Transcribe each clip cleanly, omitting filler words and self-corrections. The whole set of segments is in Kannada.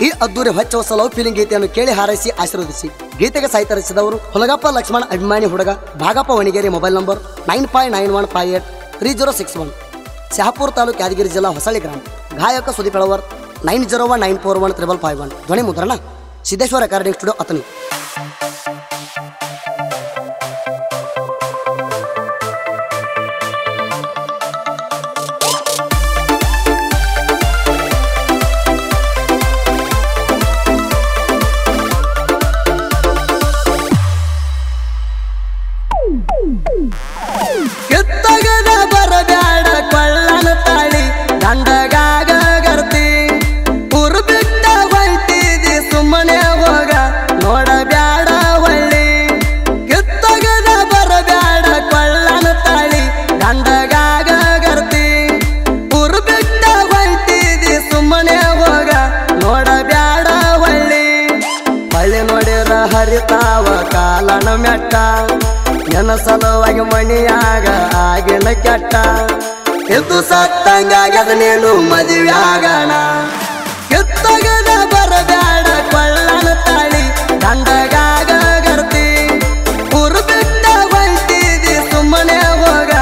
ಈ ಅದ್ದೂರಿ ಹೊಚ್ಚ ಲವ್ ಫೀಲಿಂಗ್ ಗೀತೆಯನ್ನು ಕೇಳಿ ಹಾರೈಸಿ ಆಶೀರ್ವದಿಸಿ. ಗೀತೆಗೆ ಸಾಹಿತ್ಯ ರಚಿಸಿದವರು ಹುಲಗಪ್ಪ ಲಕ್ಷ್ಮಣ ಅಭಿಮಾನಿ ಹುಡುಗ, ಭಾಗಪ್ಪ ವಣಿಗೇರಿ. ಮೊಬೈಲ್ ನಂಬರ್ 9591583061, ಶಹಾಪುರ ತಾಲೂಕು, ಯಾದಗಿರಿ ಜಿಲ್ಲಾ, ಹೊಸಳ್ಳಿ ಗ್ರಾಮ. ಗಾಯಕ ಸುದೀಪ್ ಅಳವರ್ 9019415551. ಧ್ವನಿ ಮುದ್ರಣ ಸಿದ್ದೇಶ್ವರ ರೆಕಾರ್ಡಿಂಗ್ ಸ್ಟುಡಿಯೋ, ಅತನಿ. ಕಿತ್ತಗದ ಬರಬ್ಯಾಡ ಕೊಳ್ಳನ ತಾಳಿ ದಂಡಗಾಗ ಗರ್ತಿ ಊರು ಬಿಟ್ಟ ಹೊಂಟಿದಿ ಸುಮ್ಮನೆ ಹೋಗ ನೋಡಬ್ಯಾಡ ಹೊಳ್ಳಿ. ಕಿತ್ತಗದ ಬರಬ್ಯಾಡ ಕೊಳ್ಳನ ತಾಳಿ ದಂಡಗಾಗ ಗರ್ತಿ ಊರು ಬಿಟ್ಟ ಹೊಂಟಿದಿ ಸುಮ್ಮನೆ ಹೋಗ ನೋಡಬ್ಯಾಡ ಹೊಳ್ಳಿ. ಹೊಳ್ಳಿ ನೋಡಿರ ಹರಿತಾವ ಕಾಲನ ಮೆಟ್ಟ, ನನ್ನ ಸಲುವಾಗಿ ಮಣಿಯಾಗ ಆಗಿನ ಕೆಟ್ಟ. ಇದು ಸತ್ತಂಗಾಗದ ನೀನು ಮದುವೆ ಆಗೋಣ. ಕಿತ್ತಗದ ಬರಬ್ಯಾಡ ಕೊಳ್ಳನ ತಾಳಿ ದಂಡಗಾಗ ಗರ್ತಿ ಊರು ಬಿಟ್ಟ ಹೊಂಟಿದಿ ಸುಮ್ಮನೆ ಹೋಗ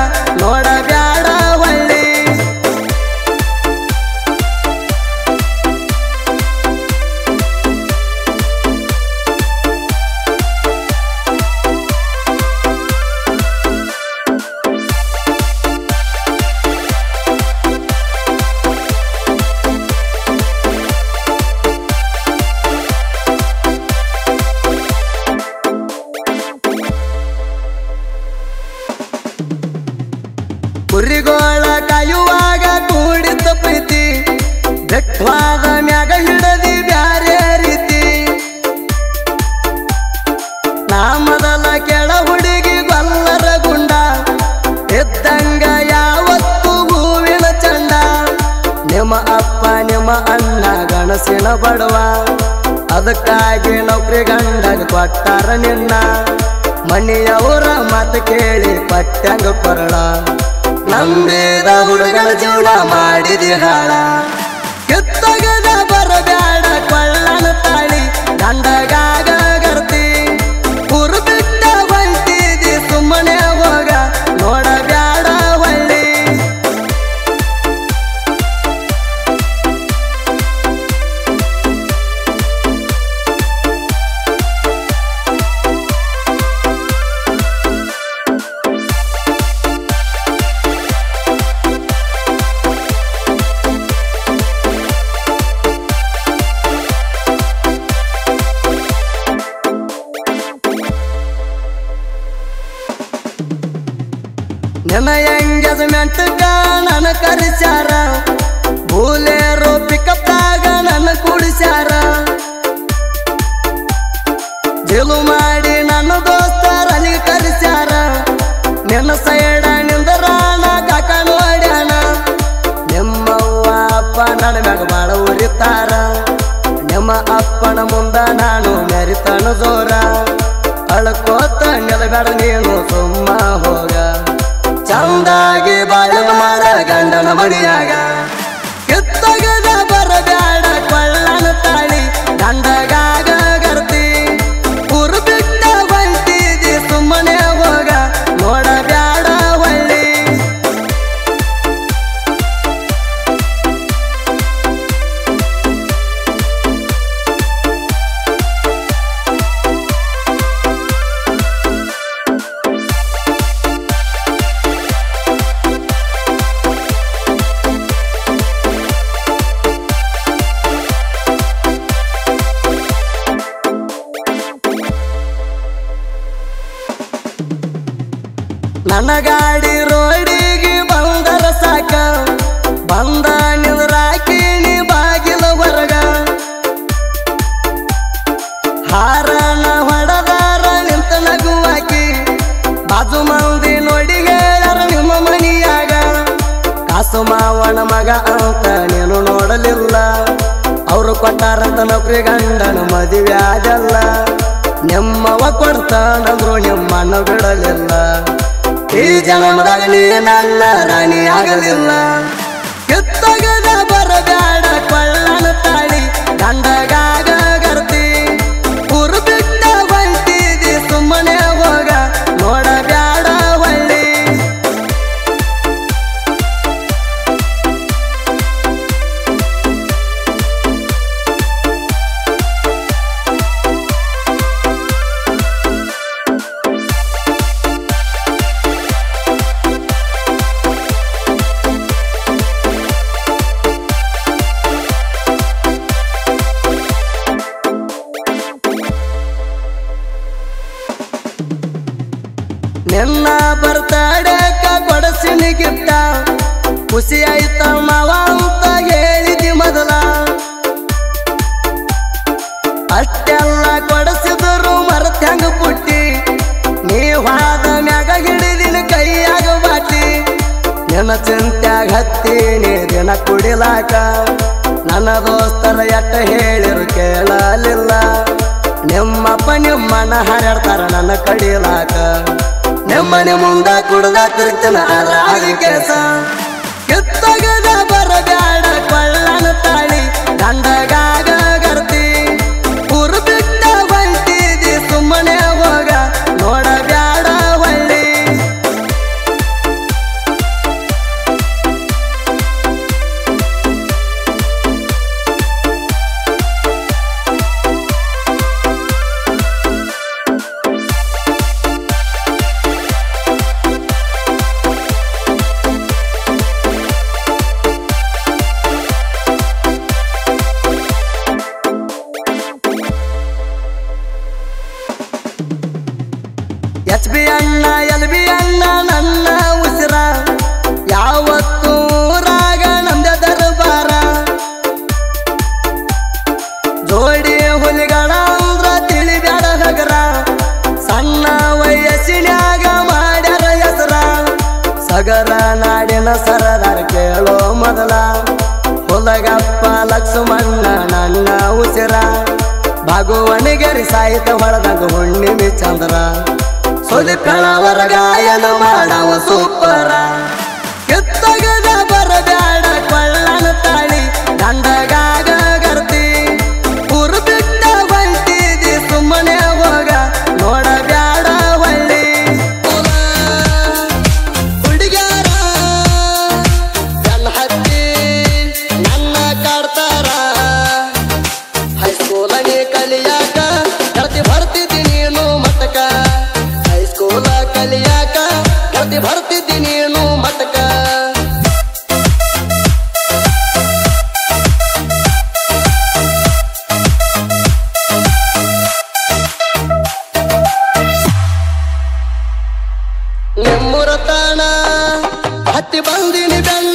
ನೋಡಬ್ಯಾಡ ಹೊಳ್ಳಿ. ಕುರಿಗೋಳ ಕಾಯುವಾಗ ಕೂಡಿದ್ದ ಪ್ರೀತಿ ಬೆಟ್ಟವಾದ ಮ್ಯಾಗ ಹಿಡದಿ ಬ್ಯಾರೆ ರೀತಿ. ನಾ ಮೊದಲ ಕೆಳ ಹುಡುಗಿ ಗೊಲ್ಲರ ಗುಂಡ ಇದ್ದಂಗ ಯಾವತ್ತು ಹೂವಿನ ಚಂಡ. ನಿಮ್ಮ ಅಪ್ಪ ನಿಮ್ಮ ಅಣ್ಣ ಗಣಸಿನ ಬಡವ, ಅದಕ್ಕಾಗಿ ನೌಕರಿ ಗಂಡಗ ಕೊಟ್ಟಾರ ನಿನ್ನ. ಮನೆಯವರ ಮಾತು ಕೇಳಿ ಪಟ್ಟಂಗ ಕೊರಳ, ನಂಬಿದ ಹುಡುಗನ ಜೀವನ ಮಾಡಿದಿ ಹಾಳ. ಕಿತ್ತಗದ ಬರಬ್ಯಾಡ ಕೊಳ್ಳನ ತಾಳಿ ದಂಡಗಾಗ ಗರ್ತಿ ಊರು ಬಿಟ್ಟ ಹೊಂಟಿದಿ ಸುಮ್ಮನೆ ಹೋಗ ನೋಡಬ್ಯಾಡ ಹೊಳ್ಳಿ. ನನ್ನ ಎಂಗೇಜ್ಮೆಂಟ್ಗ ನನ್ನ ಕರೆಸ್ಯಾರ, ಬೂಲೇರೋ ಪಿಕಪ್ದಾಗ ನನ್ನ ಕೂಡಿಸ್ಯಾರ. ಜೀಲು ಮಾಡಿ ನನ್ನ ದೋಸ್ತರ ಅಲ್ಲಿಗೆ ಕರೆಸ್ಯಾರ. ನಿನ್ನ ಸೈಡ ನಿಂದರಾಣ ಕಾಕ ನೋಡ್ಯಾನ. ನಿಮ್ಮವ್ವ ಅಪ್ಪ ನನ್ನ ಮ್ಯಾಗ ಬಾಳ ಉರಿತಾರ. ನಿಮ್ಮ ಅಪ್ಪನ ಮುಂದ ನಾನು ಮೆರಿತನ ಜೋರ. ಅಳ್ಕೋತ ನಿಲ್ಬೇಡ ನೀನು ಸುಮ್ಮ ಹೋಗ, ಚಂದಾಗಿ ಬಾಳನ ಮಾಡ ಗಂಡನ ಮಣಿಯಾಗ. ಕಿತ್ತಗದ ಬರಬ್ಯಾಡ ಕೊಳ್ಳನ ತಾಳಿ ದಂಡಗಾಗ ಗರ್ತಿ ಊರು ಬಿಟ್ಟ ಹೊಂಟಿದಿ ಸುಮ್ಮನೆ ಹೋಗ ನೋಡಬ್ಯಾಡ ಹೊಳ್ಳಿ. ನನ್ನ ಗಾಡಿ ರೋಡಿಗೆ ಬಂದರ ಸಾಕ, ಬಂದ ನಿಂದ್ರಾಕಿಣಿ ಬಾಗಿಲ ಹೊರಗ. ಹಾರನ ಹೊಡದಾರ ನಿಂತ ನಗುವಾಕಿ, ಬಾಜು ಮಂದಿ ನೋಡಿ ಹೇಳ್ಯಾರ ನಿಮ್ಮ ಮನಿಯಾಗ. ಕಾಸು ಮಾವನ ಮಗ ಅಂತ ನೀನು ನೋಡಲಿಲ್ಲ, ಅವರು ಕೊಟ್ಟಾರಂತ ನೌಕರಿ ಗಂಡನ ಮದುವೆ ಆಗಲ್ಲ. ನಿಮ್ಮವ ಕೊಡ್ತಾನಂದ್ರು ನಿಮ್ಮನ್ನ ಬಿಡಲಿಲ್ಲ. ಈ ಜನ್ಮದಾಗ ನೀ ನನ್ನ ರಾಣಿ ಆಗಲಿಲ್ಲ. ಕಿತ್ತಗದ ಬರಬ್ಯಾಡ ಕೊಳ್ಳನ ತಾಳಿ ದಂಡಗ ಕೊಡ್ತೀನಿ ಗಿಫ್ಟ ಖುಷಿ ಆಯ್ತ ಮಾವ ಅಂತ ಹೇಳಿದಿ ಮೊದಲ ಅಷ್ಟೆಲ್ಲ ಕೊಡಿಸಿದ್ರು ಮರತ್ಯಂಗ ಪುಟ್ಟಿ ನೀವಾದ ಮ್ಯಾಗ ಹಿಡಿದಿನ ಕೈಯಾಗ ಬಾಟಿ ನಿನ್ನ ಚಿಂತ್ಯಾಗ ಹತ್ತೀನಿ ದಿನ ಕುಡಿಲಾಕ ನನ್ನ ದೋಸ್ತರ ಎಟ್ಟ ಹೇಳಿರು ಕೇಳಲಿಲ್ಲ ನಿಮ್ಮಪ್ಪ ನಿಮ್ಮನ ಹಾರಾಡ್ತಾರ ನನ್ನ ಕಡಿಲಾಕ ನಿಮ್ಮನೆ ಮುಂದ ಕುಡ್ದ ತಿರುಗ್ತನ ಆದ್ರ ಕೆಲಸ ಕಿತ್ತಗದ ಬರಬ್ಯಾಡ ಕೊಳ್ಳನ ತಾಳಿ ಗಂಡಗಾಗ ಗರ್ತಿ ಊರು ಬಿಟ್ಟ ಹೊಂಟಿದಿ ಸುಮ್ಮನೆ ಹೋಗ ನೋಡಬ್ಯಾಡ ಹೊಳ್ಳಿ HB ಅಣ್ಣ LB ಅಣ್ಣ ನನ್ನ ಉಸಿರ ಯಾವತ್ತೂ ರಾಗ ನಮ್ದೆ ದರ್ಬಾರ ಜೋಡಿ ಹುಲಿಗಳ ಅಂದ್ರ ತಿಳಿಬ್ಯಾಡ ಹಗರ ಸಣ್ಣ ವಯಸ್ಸಿನ್ಯಾಗ ಮಾಡ್ಯಾರ ಹೆಸರ ಸಗರ ನಾಡಿನ ಸರದಾರ ಕೇಳೋ ಮೊದಲ ಹುಲಗಪ್ಪ ಲಕ್ಷ್ಮಣ್ಣ ನನ್ನ ಉಸಿರ ಭಗವನಿಗರಿ ಸಾಹಿತ್ಯ ಹೊಡೆದಾಗ ಹುಣ್ಣಿಮೆ ಚಂದ್ರ ಸುಲಿಪೆಳವರ ಗಾಯನ ಮಾಡವ ಸೂಪರ ಕಿತ್ತಗದ ಬರಬ್ಯಾಡ ಕೊಳ್ಳನ ತಾಳಿ ಗಂಡಗಾಗ ಗರ್ತಿ ಊರು ಬಿಟ್ಟ ಹೊಂಟಿದಿ ಸುಮ್ಮನೆ ಹೋಗ ನೋಡಬ್ಯಾಡ ಹೊಳ್ಳಿ ಹುಡುಗ್ಯಾರ ನನ್ನ ಹತ್ತಿ ನನ್ನ ಕಾಡ್ತಾರ ಹೈಸ್ಕೂಲನೇ ಕಲಿಯಾಕ ಕರ್ತಿ ಬರ್ತಿದ್ದಿ ನೀನು ಮತಕ ಹೈಸ್ಕೂಲ ಕಲಿಯಾಕ ಕರ್ತಿ ಬರ್ತಿದ್ದಿ ನೀನು ಮತಕ ನಿಮ್ಮೂರ ತಾಣ ಹತ್ತಿ ಬಂದಿನಿ ಬೆನ್ನ